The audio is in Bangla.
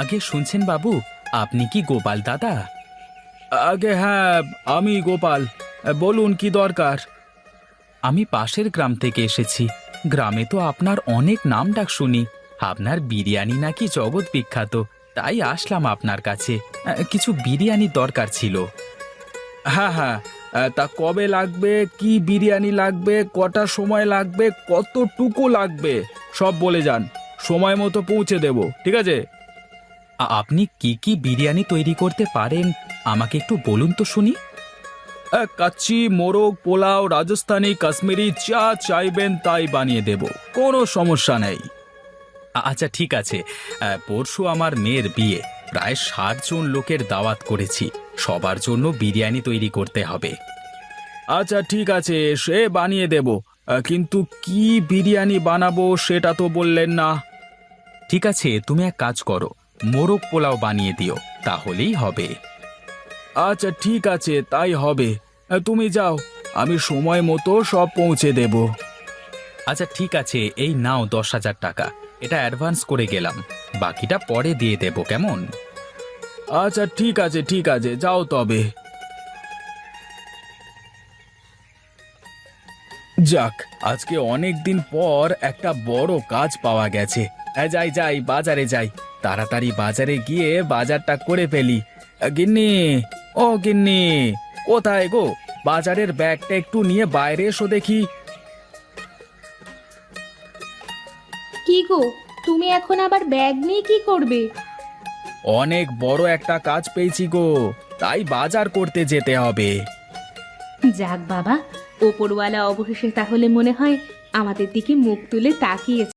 আগে শুনছেন বাবু, আপনি কি গোপাল দাদা? আগে হ্যাঁ, আমি গোপাল। বলুন কি দরকার। আমি পাশের গ্রাম থেকে এসেছি। গ্রামে তো আপনার অনেক নাম ডাক শুনি। আপনার বিরিয়ানি নাকি জগৎ বিখ্যাত, তাই আসলাম আপনার কাছে। কিছু বিরিয়ানির দরকার ছিল। হ্যাঁ হ্যাঁ, তা কবে লাগবে, কি বিরিয়ানি লাগবে, কটা সময় লাগবে, কতটুকু লাগবে সব বলে যান। সময় মতো পৌঁছে দেব, ঠিক আছে? আপনি কি কি বিরিয়ানি তৈরি করতে পারেন আমাকে একটু বলুন তো শুনি। কাচ্চি, মোরগ পোলাও, রাজস্থানি, কাশ্মীরি, যা চাইবেন তাই বানিয়ে দেব, কোনো সমস্যা নেই। আচ্ছা ঠিক আছে। পরশু আমার মেয়ের বিয়ে, প্রায় 60 জন লোকের দাওয়াত করেছি। সবার জন্য বিরিয়ানি তৈরি করতে হবে। আচ্ছা ঠিক আছে, সে বানিয়ে দেব, কিন্তু কি বিরিয়ানি বানাবো সেটা তো বললেন না। ঠিক আছে, তুমি এক কাজ করো, মোরগ পোলাও বানিয়ে দিও, তাহলেই হবে। আচ্ছা ঠিক আছে, তাই হবে। তুমি যাও, আমি সময় মতো সব পৌঁছে দেব। আচ্ছা ঠিক আছে, এই নাও 10,000 টাকা। এটা অ্যাডভান্স করে গেলাম, বাকিটা পরে দিয়ে দেব, কেমন? আচ্ছা ঠিক আছে, ঠিক আছে, যাও তবে। যাক, আজকে অনেক দিন পর একটা বড় কাজ পাওয়া গেছে। যাই যাই, বাজারে যাই, তাড়াতাড়ি বাজারে গিয়ে বাজারটা করে ফেলি। গিন্নি, ও গিন্নি, কোথায় গো? বাজারের ব্যাগটা একটু নিয়ে বাইরে এসো দেখি। কি গো, তুমি এখন আবার ব্যাগ নিয়ে কি করবে? অনেক বড় একটা কাজ পেয়েছি গো, তাই বাজার করতে যেতে হবে। যাক বাবা, ওপরওয়ালা অবশেষে তাহলে মনে হয় আমাদের দিকে মুখ তুলে তাকিয়েছে।